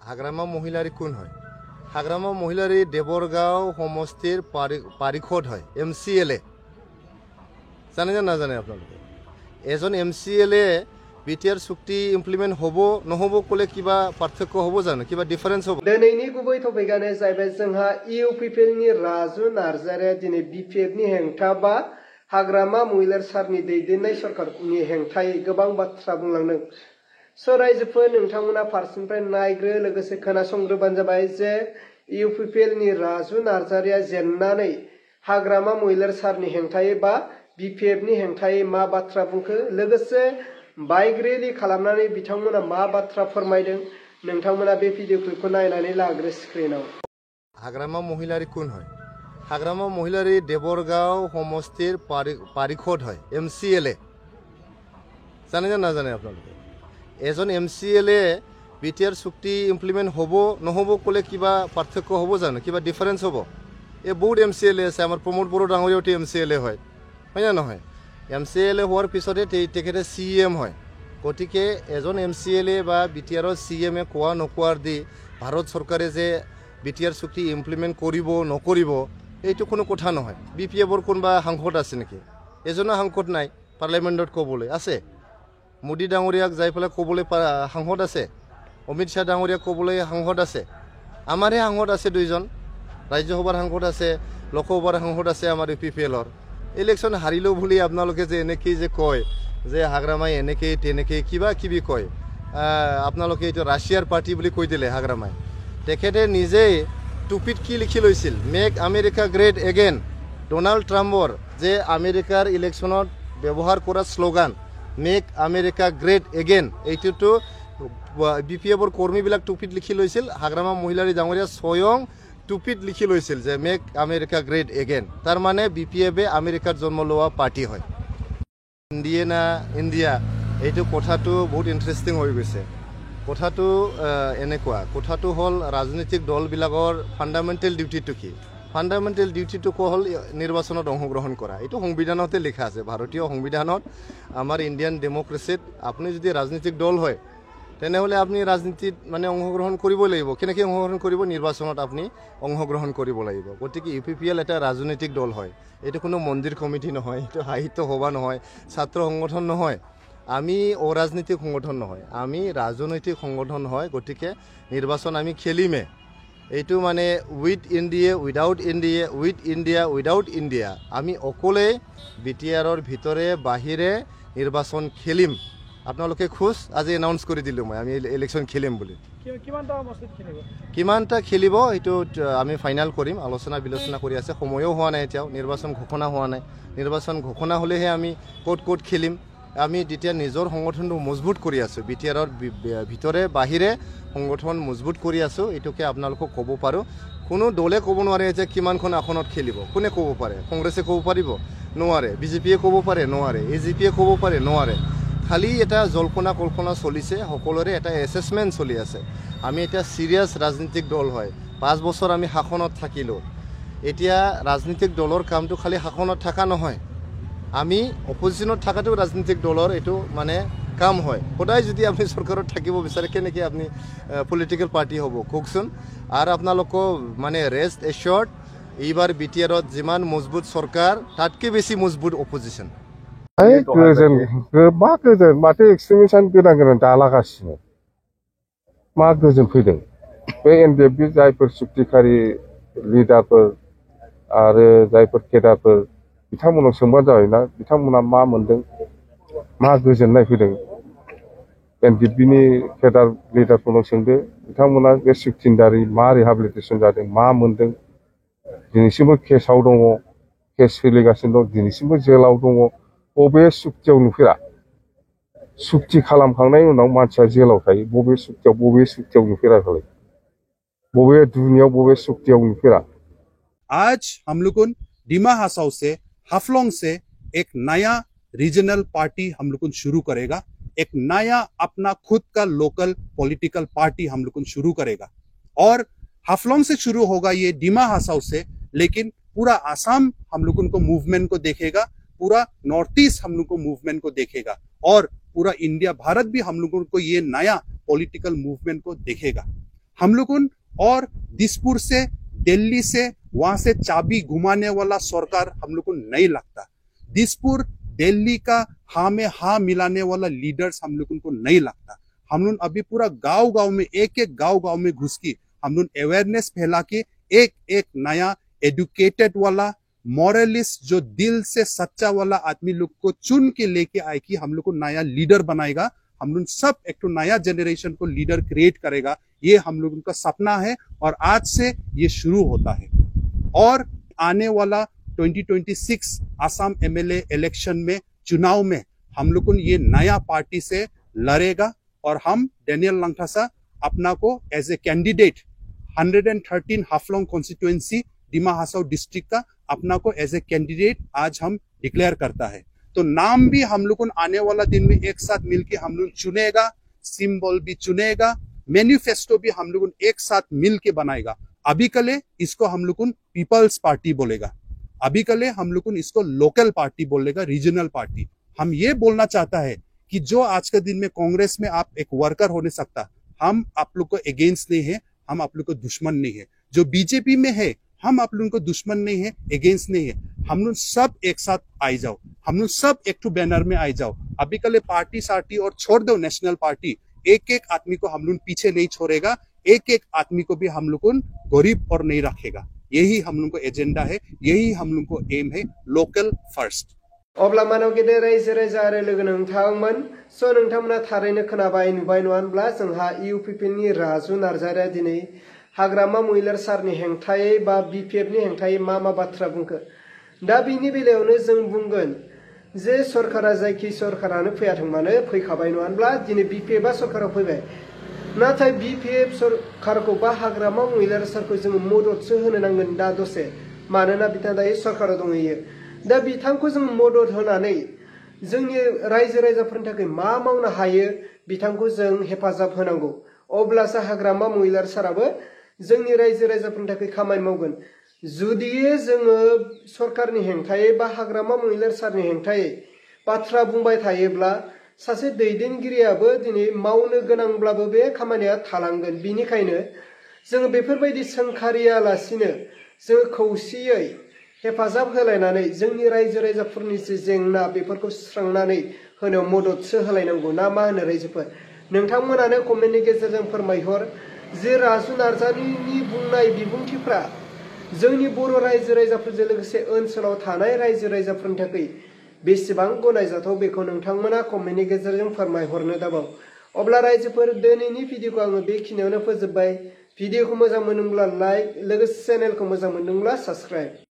হাগ্রামা মহিলারী কোন হয়? হাগ্রামা মহিলারী দেবরগাঁও সমষ্টির পারিষদ হয়, MCLA। জানে না জানে আপনালোকে? এজন MCLA বিটিআর চুক্তি ইমপ্লিমেন্ট হব নহব কলে কিবা পার্থক্য হব জানো, কিবা ডিফারেন্স হব? दिनैनि गुबै टपिकआनो जाहैबाय जोंहा UPPL नि राजु नार्जारिया दिनै BPF नि हेंथा बा हाग्रामा महिलार सारनि दैदेननाय सरकारनि हेंथायै गोबां बाथ्रा बुंलांदों। रायजोफोर नोंथांमोना फारसेनिफ्राय नायग्रो लोगोसे खोनासंग्रोबानो जाबाय जे UPPL नि राजु नार्जारिया जेननानै हाग्रामा महिलार सारनि हेंथायै बा BPF नि हेंथायै मा बाथ्रा बुंखो, लोगोसे बाइक रेलि खालामनानै बिथांमोना मा बाथ्रा फोरमायदों नोंथांमोना बे भिडिअ क्लिपखौ नायनानै लाग्रो स्क्रिनाव। हाग्रामा महिलारी कोन হয়? हाग्रामा महिलारी देबरगाঁও সমষ্টির পারিষদ হয়, MCLA। জানে না জানে আপনালোকে? এজন MCLA বিটিআর চুক্তি ইমপ্লিমেন্ট হব নহব কলে কিবা পার্থক্য হব জানো, কিবা ডিফারেন্স হব? এই বহুত MCLA আছে, আমার প্রমোদ বড়ো ডাঙৰীয়াও MCLA হয় না নহয়? MCLA হওয়াৰ পিছতে তেখেতে CM হয়। গতিকে এজন MCLA বা বিটিআৰৰ CM এ কোৱা নকোৱাৰ দি ভাৰত চৰকাৰে যে বিটিআৰ চুক্তি ইমপ্লিমেন্ট কৰিব নকৰিব এইটো কোনো কথা নহয়। BPFৰ কোনোবা সাংসদ আছে নেকি? এজনো সাংসদ নাই পাৰ্লিয়ামেণ্টত ক'বলৈ। আছে মোদী ডাঙৰীয়াক যাই পেলাই ক'বলৈ সাংসদ আছে, অমিত শ্বাহ ডাঙৰীয়াক ক'বলৈ সাংসদ আছে। আমাৰহে সাংসদ আছে দুইজন, ৰাজ্যসভাৰ সাংসদ আছে, লোকসভাৰ সাংসদ আছে আমাৰ UPPLৰ। ইলেকশ্যন হাৰিলেও বুলি আপোনালোকে যে এনেকেই যে কয় যে হাগ্ৰামাই এনেকেই তেনেকেই কিবা কিবি কয়, আপোনালোকে এইটো ৰাছিয়াৰ পাৰ্টি বুলি কৈ দিলে হাগ্ৰামাই। তেখেতে নিজেই টুপিত কি লিখি লৈছিল, make America great again. Donald ট্ৰাম্পৰ যে আমেৰিকাৰ ইলেকশ্যনত ব্যৱহাৰ কৰা slogan make America great again, এইটোতো BPFৰ কৰ্মীবিলাক টুপিত লিখি লৈছিল। হাগ্ৰামা মহিলাৰী ডাঙৰীয়া স্বয়ং টুপিত লিখি লৈছিল যে মেক আমেৰিকা গ্ৰেট এগেইন। তাৰ মানে BPFে আমেৰিকাত জন্ম লোৱা পাৰ্টি হয়। ইণ্ডিয়া না ইণ্ডিয়া, এইটো কথাটো বহুত ইণ্টাৰেষ্টিং হৈ গৈছে। কথাটো এনেকুৱা, কথাটো হ'ল ৰাজনৈতিক দলবিলাকৰ ফাণ্ডামেণ্টেল ডিউটিটো কি? ফাণ্ডামেণ্টেল ডিউটিটো হ'ল নিৰ্বাচনত অংশগ্ৰহণ কৰা। এইটো সংবিধানতে লিখা আছে, ভাৰতীয় সংবিধানত। আমাৰ ইণ্ডিয়ান ডেমক্ৰেচিত আপুনি যদি ৰাজনৈতিক দল হয় তেনেহ'লে আপুনি ৰাজনীতিত মানে অংশগ্ৰহণ কৰিবই লাগিব। কেনেকৈ অংশগ্ৰহণ কৰিব? নিৰ্বাচনত আপুনি অংশগ্ৰহণ কৰিব লাগিব। গতিকে UPPL এটা ৰাজনৈতিক দল হয়, এইটো কোনো মন্দিৰ কমিটি নহয়, এইটো সাহিত্য সভা নহয়, ছাত্ৰ সংগঠন নহয়, আমি অৰাজনৈতিক সংগঠন নহয়, আমি ৰাজনৈতিক সংগঠন হয়। গতিকে নিৰ্বাচন আমি খেলিমে। এইটো মানে with India without India, with India without India, আমি অকলেই BTRৰ ভিতৰে বাহিৰে নিৰ্বাচন খেলিম। আপোনালোকে খুচ আজি এনাউন্স কৰি দিলোঁ মই, আমি ইলেকশ্যন খেলিম বুলি। কিমানটা খেলিব সেইটো আমি ফাইনেল কৰিম, আলোচনা বিলোচনা কৰি আছে। সময়ো হোৱা নাই, এতিয়াও নিৰ্বাচন ঘোষণা হোৱা নাই। নিৰ্বাচন ঘোষণা হ'লেহে আমি ক'ত ক'ত খেলিম। আমি তেতিয়া নিজৰ সংগঠনটো মজবুত কৰি আছোঁ, BTRৰ ভিতৰে বাহিৰে সংগঠন মজবুত কৰি আছোঁ। এইটোকে আপোনালোকক ক'ব পাৰোঁ। কোনো দলে ক'ব নোৱাৰে যে কিমানখন আসনত খেলিব। কোনে ক'ব পাৰে? কংগ্ৰেছে ক'ব পাৰিব? নোৱাৰে। BJPয়ে ক'ব পাৰে? নোৱাৰে। AGPয়ে ক'ব পাৰে? নোৱাৰে। খালি এটা জল্পনা কল্পনা চলিছে, সকলোৰে এটা এছেছমেণ্ট চলি আছে। আমি এতিয়া চিৰিয়াছ ৰাজনৈতিক দল হয়, 5 বছৰ আমি শাসনত থাকিলোঁ। এতিয়া ৰাজনৈতিক দলৰ কামটো খালি শাসনত থকা নহয়, আমি অপজিশ্যনত থকাটো ৰাজনৈতিক দলৰ এইটো মানে কাম হয়। সদায় যদি আপুনি চৰকাৰত থাকিব বিচাৰে কেনেকৈ আপুনি পলিটিকেল পাৰ্টি হ'ব কওকচোন? আৰু আপোনালোকক মানে ৰেষ্ট এচিয়ৰ্ড, এইবাৰ BTRত যিমান মজবুত চৰকাৰ তাতকৈ বেছি মজবুত অপজিশ্যন। गोजोन मा गोजोन, माथो एक्सट्रिमिस्टआनो गोदान गोदान दालागासिनो। मा गोजोन फैदों? बे NDFB जायफोर सुक्तिखारि लिडारफोर आरो जायफोर केडारफोर बिथांमोनाव सोंबानो जाबाय ना, बिथांमोना मा मोनदों, मा गोजोननाय फैदों। NDFBनि केडार लिडारफोरनाव सोंदो, बिथांमोना बे सुक्तिनि दारै मा रिहाबिलिटेसन जादों, मा मोनदों। दिनैसिमबो केसाव दङ, केस सोलिगासिनो दं, दिनैसिमबो जेलाव दङ। बबे सुक्तियाव नुफेरा? सुक्ति खालामखांनायनि उनाव मानसिया जेलाव थायो, बबे सुक्तियाव नुफेरा खालाय? बबे दुनियाव बबे सुक्तियाव नुफेरा? आज हम लोग डिमा हासाव से हाफलोंग से एक नया रीजनल पार्टी हम लोग शुरू करेगा। एक नया अपना खुद का लोकल पॉलिटिकल पार्टी हम लोग शुरू करेगा। और हाफलोंग से शुरू होगा ये डिमा हासाव से, लेकिन पूरा आसाम हम लोग उनको मूवमेंट को देखेगा, पूरा नॉर्थ ईस्ट हम लोग को मूवमेंट को देखेगा, और पूरा इंडिया भारत भी हम लोगों को ये नया पॉलिटिकल मूवमेंट को देखेगा। हम लोग और दिसपुर से, दिल्ली से, वहां से चाबी घुमाने वाला सरकार हम लोग को नहीं लगता। दिसपुर, दिल्ली का हाँ में हाँ मिलाने वाला लीडर्स हम लोग को नहीं लगता। हम लोग अभी पूरा गांव गांव में, एक एक गांव गांव में घुस के हम लोग अवेयरनेस फैला के एक एक नया एडुकेटेड वाला, मॉरलिस्ट, जो दिल से सच्चा वाला आदमी लोग को चुन के लेके आए कि हम लोग को नया लीडर बनाएगा। हम लोग सब एक तो नया जनरेशन को लीडर क्रिएट करेगा, ये हम लोगों का सपना है और आज से ये शुरू होता है। और आने वाला 2026 आसाम एमएलए इलेक्शन में, चुनाव में हम लोग को ये नया पार्टी से लड़ेगा और हम डेनियल लंगथासा अपना को as a candidate 113 Haflong constituency Dima Hasao district का अपना को एज ए कैंडिडेट आज हम डिक्लेयर करता है। तो नाम भी हम लोग आने वाला दिन में एक साथ मिलके हम लोग चुनेगा, सिंबल भी चुनेगा, मैनिफेस्टो भी हम लोग एक साथ मिल के बनाएगा। अभी कले इसको हम लोग पीपल्स पार्टी बोलेगा, अभी कले हम लोग इसको लोकल पार्टी बोलेगा, रीजनल पार्टी। हम ये बोलना चाहता है कि जो आज के दिन में कांग्रेस में आप एक वर्कर होने सकता, हम आप लोग को अगेंस्ट नहीं है, हम आप लोग को दुश्मन नहीं है। जो बीजेपी में है, हम आप लोगों को दुश्मन नहीं है, अगेंस्ट नहीं है। हम लोग सब एक साथ आई जाओ, हम लोग सब एक टू बैनर में आई जाओ। अभी कल पार्टी सार्टी और छोड़ दो नेशनल पार्टी, एक एक आदमी को हम लोग पीछे नहीं छोड़ेगा, एक एक आदमी को भी हम लोग गरीब और नहीं रखेगा। यही हम लोग को एजेंडा है, यही हम लोग को एम है, लोकल फर्स्ट। अब्ला मानव गेदेर रायजो राजा आरो लोगो नोंथांमोन, स' नोंथांमोना थारैनो खोनाबाय नुबाय नङा होनब्ला जोंहा इउपिपिएलनि राजु नार्जारिया दिनै हाग्रामा महिलार सारनि हेंथायै बा बिपिएफनि हेंथायै मा बाथ्रा बुंखो। दा बिनि बेलायावनो जों बुंगोन जे सरकारा जायखि सरकारानो फैयाथों मानो फैखाबाय नङा होनब्ला दिनै बिपिएफआ सरकाराव फैबाय। नाथाय बिपिएफ सरकारखौ बा हाग्रामा महिलार सारखौ जोङो मददसो होनो नांगोन दा दसे, मानोना बिथाङा दायो सरकाराव दंहैयो। दा बिथांखौ जों मदद होनानै जोंनि रायजो राजाफोरनि थाखाय मा मावनो हायो बिथांखौ जों हेफाजाब होनांगौ। अब्लासो हाग्रामा महिलार साराबो जोंनि रायजो राजाफोरनि थाखाय खामानि मावगोन। जुदि जोङो सरकारनि हेंथायै बा हाग्रामा महिलार सारनि हेंथायै बाथ्रा बुंबाय थायोब्ला सासे दैदेनगिरियाबो दिनै मावनो गोनांब्लाबो बे खामानिया थालांगोन। बिनिखायनो जोङो बेफोरबायदि सोंखारियालासिनो जों खौसेयै हेफाजाब होलायनानै जोंनि रायजो राजाफोरनि जे जेंना बेफोरखौ सुस्रांनानै होनो मददसो होलायनांगौ ना मा होनो रायजोफोर? नोंथांमोनानो कमेन्टनि गेजेरजों फोरमायहर जे राजु नार्जारिनि बुंनाय बिबुंथिफ्रा जोंनि बर' रायजो राजाफोरजों लोगोसे ओनसोलाव थानाय रायजो राजाफोरनि थाखाय बेसेबां गनायजाथाव बेखौ नोंथांमोना कमेन्टनि गेजेरजों फोरमायहरनो दाबाव। अब्ला रायजोफोर दिनैनि भिडिअखौ आङो बेखिनियावनो फोजोबबाय। भिडिअखौ मोजां मोनोब्ला लाइक, लोगोसे चेनेलखौ मोजां मोनदोंब्ला साबस्क्राइब।